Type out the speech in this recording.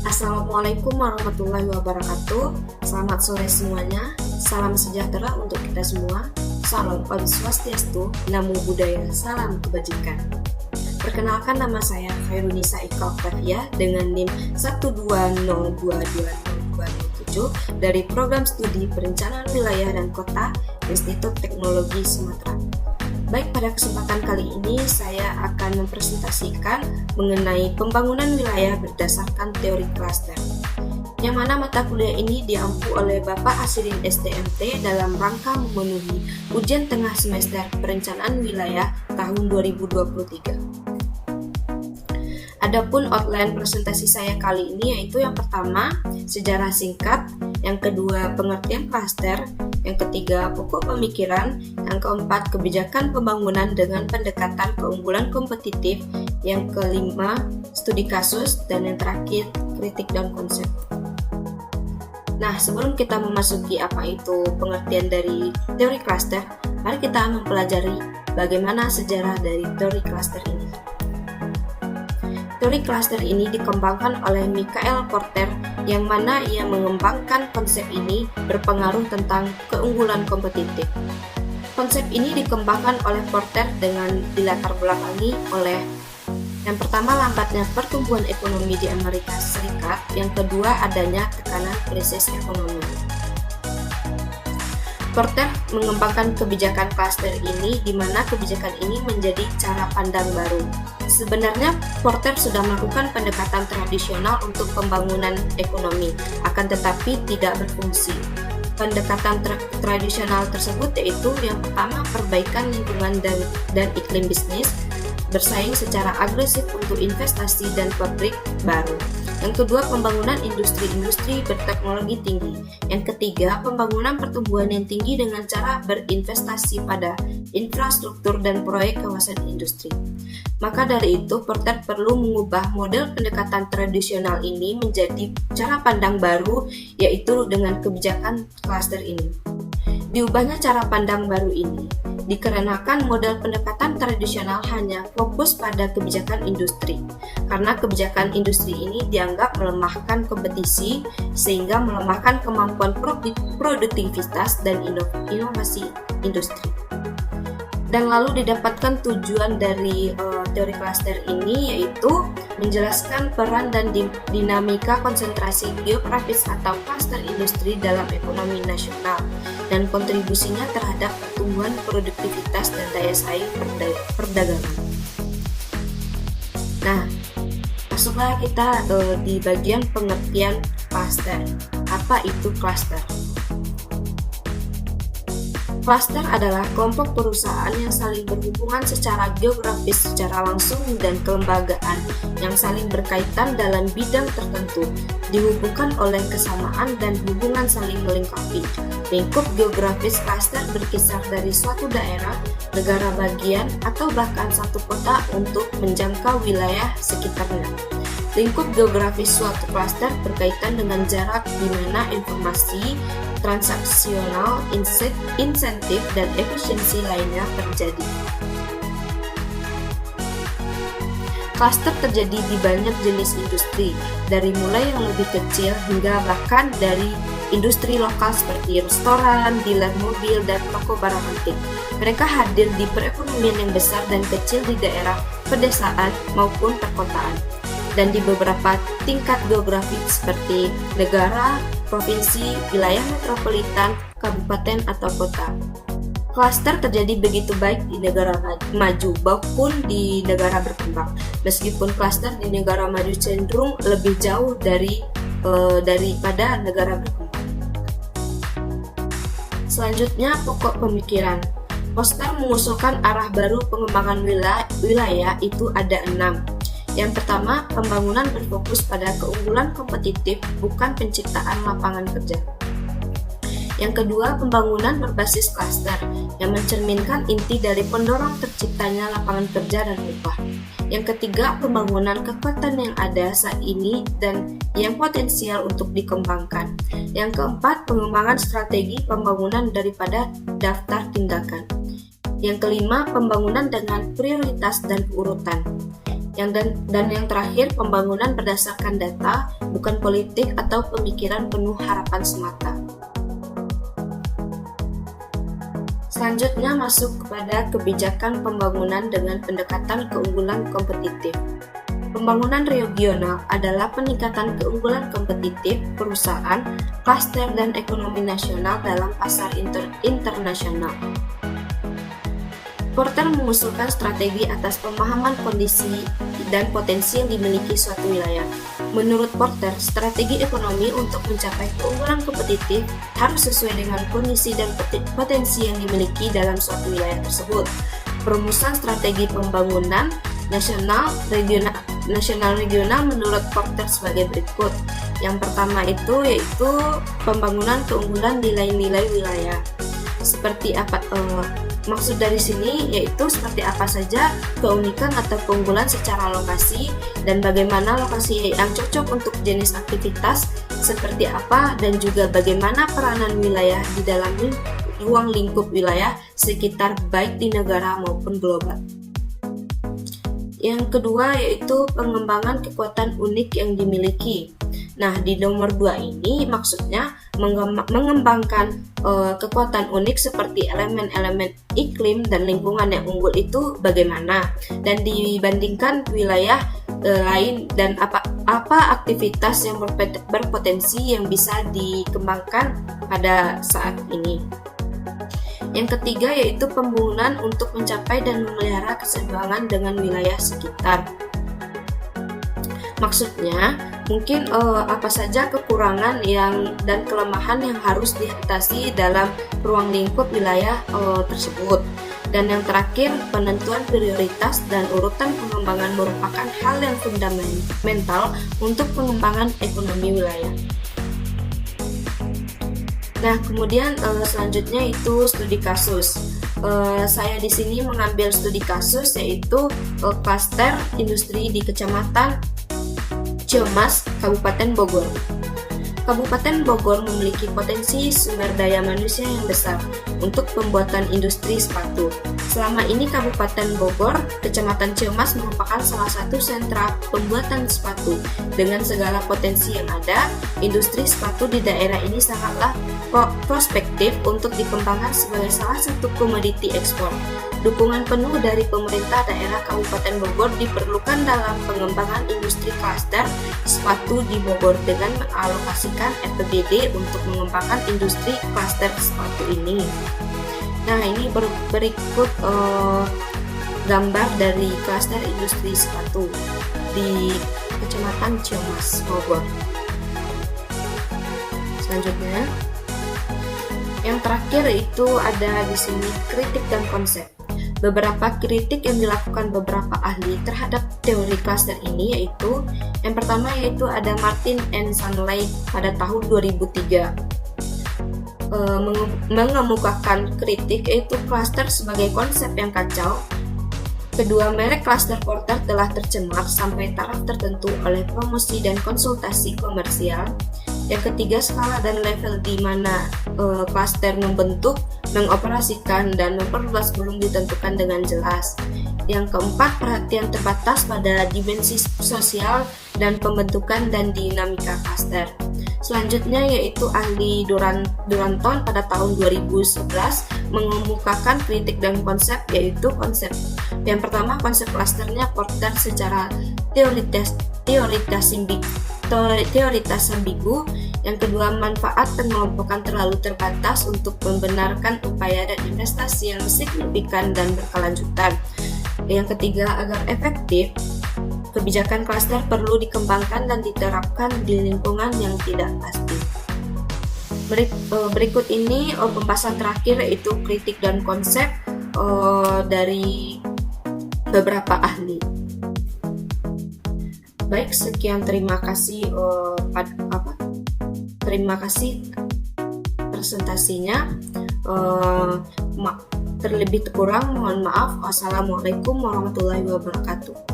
Assalamualaikum warahmatullahi wabarakatuh. Selamat sore semuanya. Salam sejahtera untuk kita semua. Salam Om Swastiastu, Namo Buddhaya, salam kebajikan. Perkenalkan, nama saya Khairunisa Ika Oktavia dengan NIM 120222027 dari Program Studi Perencanaan Wilayah dan Kota Institut Teknologi Sumatera. Baik, pada kesempatan kali ini saya akan mempresentasikan mengenai pembangunan wilayah berdasarkan teori klaster, yang mana mata kuliah ini diampu oleh Bapak Asirin STMT dalam rangka memenuhi ujian tengah semester perencanaan wilayah tahun 2023. Adapun outline presentasi saya kali ini yaitu yang pertama, sejarah singkat, yang kedua, pengertian klaster, yang ketiga, pokok pemikiran, yang keempat, kebijakan pembangunan dengan pendekatan keunggulan kompetitif, yang kelima, studi kasus, dan yang terakhir, kritik dan konsep. Nah, sebelum kita memasuki apa itu pengertian dari teori klaster, mari kita mempelajari bagaimana sejarah dari teori klaster ini. Teori klaster ini dikembangkan oleh Michael Porter, yang mana ia mengembangkan konsep ini berpengaruh tentang keunggulan kompetitif. Konsep ini dikembangkan oleh Porter dengan dilatar belakangi oleh yang pertama, lambatnya pertumbuhan ekonomi di Amerika Serikat, yang kedua, adanya tekanan krisis ekonomi. Porter mengembangkan kebijakan klaster ini, di mana kebijakan ini menjadi cara pandang baru. Sebenarnya Porter sudah melakukan pendekatan tradisional untuk pembangunan ekonomi, akan tetapi tidak berfungsi. Pendekatan tradisional tersebut yaitu yang pertama, perbaikan lingkungan dan iklim bisnis, bersaing secara agresif untuk investasi dan pabrik baru. Yang kedua, pembangunan industri-industri berteknologi tinggi. Yang ketiga, pembangunan pertumbuhan yang tinggi dengan cara berinvestasi pada infrastruktur dan proyek kawasan industri. Maka dari itu, Porter perlu mengubah model pendekatan tradisional ini menjadi cara pandang baru, yaitu dengan kebijakan klaster ini. Diubahnya cara pandang baru ini dikarenakan model pendekatan tradisional hanya fokus pada kebijakan industri, karena kebijakan industri ini dianggap melemahkan kompetisi sehingga melemahkan kemampuan produktivitas dan inovasi industri. Dan lalu didapatkan tujuan dari teori klaster ini yaitu menjelaskan peran dan dinamika konsentrasi geografis atau klaster industri dalam ekonomi nasional dan kontribusinya terhadap pertumbuhan produktivitas dan daya saing perdagangan. Nah, masuklah kita di bagian pengertian klaster. Apa itu klaster? Klaster adalah kelompok perusahaan yang saling berhubungan secara geografis, secara langsung, dan kelembagaan yang saling berkaitan dalam bidang tertentu, dihubungkan oleh kesamaan dan hubungan saling melengkapi. Lingkup geografis klaster berkisar dari suatu daerah, negara bagian, atau bahkan satu kota untuk menjangkau wilayah sekitarnya. Lingkup geografis suatu klaster berkaitan dengan jarak di mana informasi, transaksional, insentif, dan efisiensi lainnya terjadi. Klaster terjadi di banyak jenis industri, dari mulai yang lebih kecil hingga bahkan dari industri lokal seperti restoran, dealer mobil, dan toko barang antik. Mereka hadir di perekonomian yang besar dan kecil di daerah pedesaan maupun perkotaan, dan di beberapa tingkat geografis seperti negara, provinsi, wilayah metropolitan, kabupaten, atau kota. Klaster terjadi begitu baik di negara maju maupun di negara berkembang. Meskipun klaster di negara maju cenderung lebih jauh daripada negara berkembang. Selanjutnya, pokok pemikiran. Porter mengusulkan arah baru pengembangan wilayah itu ada 6. Yang pertama, pembangunan berfokus pada keunggulan kompetitif, bukan penciptaan lapangan kerja. Yang kedua, pembangunan berbasis klaster, yang mencerminkan inti dari pendorong terciptanya lapangan kerja dan upah. Yang ketiga, pembangunan kekuatan yang ada saat ini dan yang potensial untuk dikembangkan. Yang keempat, pengembangan strategi pembangunan daripada daftar tindakan. Yang kelima, pembangunan dengan prioritas dan urutan. Dan yang terakhir, pembangunan berdasarkan data, bukan politik atau pemikiran penuh harapan semata. Selanjutnya masuk kepada kebijakan pembangunan dengan pendekatan keunggulan kompetitif. Pembangunan regional adalah peningkatan keunggulan kompetitif perusahaan, klaster, dan ekonomi nasional dalam pasar internasional. Porter mengusulkan strategi atas pemahaman kondisi dan potensi yang dimiliki suatu wilayah. Menurut Porter, strategi ekonomi untuk mencapai keunggulan kompetitif harus sesuai dengan kondisi dan potensi yang dimiliki dalam suatu wilayah tersebut. Perumusan strategi pembangunan nasional regional menurut Porter sebagai berikut. Yang pertama yaitu pembangunan keunggulan nilai-nilai wilayah. Seperti apa? Maksud dari sini yaitu seperti apa saja keunikan atau keunggulan secara lokasi dan bagaimana lokasi yang cocok untuk jenis aktivitas seperti apa, dan juga bagaimana peranan wilayah di dalam ruang lingkup wilayah sekitar baik di negara maupun global. Yang kedua yaitu pengembangan kekuatan unik yang dimiliki. Nah, di nomor 2 ini maksudnya mengembangkan kekuatan unik seperti elemen-elemen iklim dan lingkungan yang unggul itu bagaimana, dan dibandingkan wilayah lain, dan apa aktivitas yang berpotensi yang bisa dikembangkan pada saat ini. Yang ketiga yaitu pembangunan untuk mencapai dan memelihara keseimbangan dengan wilayah sekitar. Maksudnya, mungkin apa saja kekurangan dan kelemahan yang harus diatasi dalam ruang lingkup wilayah tersebut. Dan yang terakhir, penentuan prioritas dan urutan pengembangan merupakan hal yang fundamental untuk pengembangan ekonomi wilayah. Nah, kemudian selanjutnya itu studi kasus. Saya di sini mengambil studi kasus yaitu klaster industri di Kecamatan Ciamas, Kabupaten Bogor. Kabupaten Bogor memiliki potensi sumber daya manusia yang besar untuk pembuatan industri sepatu. Selama ini Kabupaten Bogor, Kecamatan Ciamas merupakan salah satu sentra pembuatan sepatu. Dengan segala potensi yang ada, industri sepatu di daerah ini sangatlah prospektif untuk dikembangkan sebagai salah satu komoditi ekspor. Dukungan penuh dari pemerintah daerah Kabupaten Bogor diperlukan dalam pengembangan industri klaster sepatu di Bogor dengan mengalokasikan APBD untuk mengembangkan industri klaster sepatu ini. Nah, ini berikut gambar dari klaster industri sepatu di Kecamatan Ciamas, Bogor. Selanjutnya, yang terakhir itu ada di sini kritik dan konsep. Beberapa kritik yang dilakukan beberapa ahli terhadap teori klaster ini yaitu yang pertama yaitu ada Martin and Sunley pada tahun 2003 mengemukakan kritik yaitu klaster sebagai konsep yang kacau. Kedua, merek klaster Porter telah tercemar sampai taraf tertentu oleh promosi dan konsultasi komersial. Yang ketiga, skala dan level di mana klaster membentuk, mengoperasikan, dan memperluas belum ditentukan dengan jelas. Yang keempat, perhatian terbatas pada dimensi sosial dan pembentukan dan dinamika klaster. Selanjutnya yaitu ahli Duranton pada tahun 2011 mengemukakan kritik dan konsep yaitu konsep. Yang pertama, konsep klasternya Porter secara teoritas ambigu. Yang kedua, manfaat pengelompokan terlalu terbatas untuk membenarkan upaya dan investasi yang signifikan dan berkelanjutan. Yang ketiga, agar efektif, kebijakan klaster perlu dikembangkan dan diterapkan di lingkungan yang tidak pasti. Berikut ini pembahasan terakhir yaitu kritik dan konsep dari beberapa ahli. Baik, sekian, terima kasih presentasinya. Terlebih kurang mohon maaf. Wassalamualaikum warahmatullahi wabarakatuh.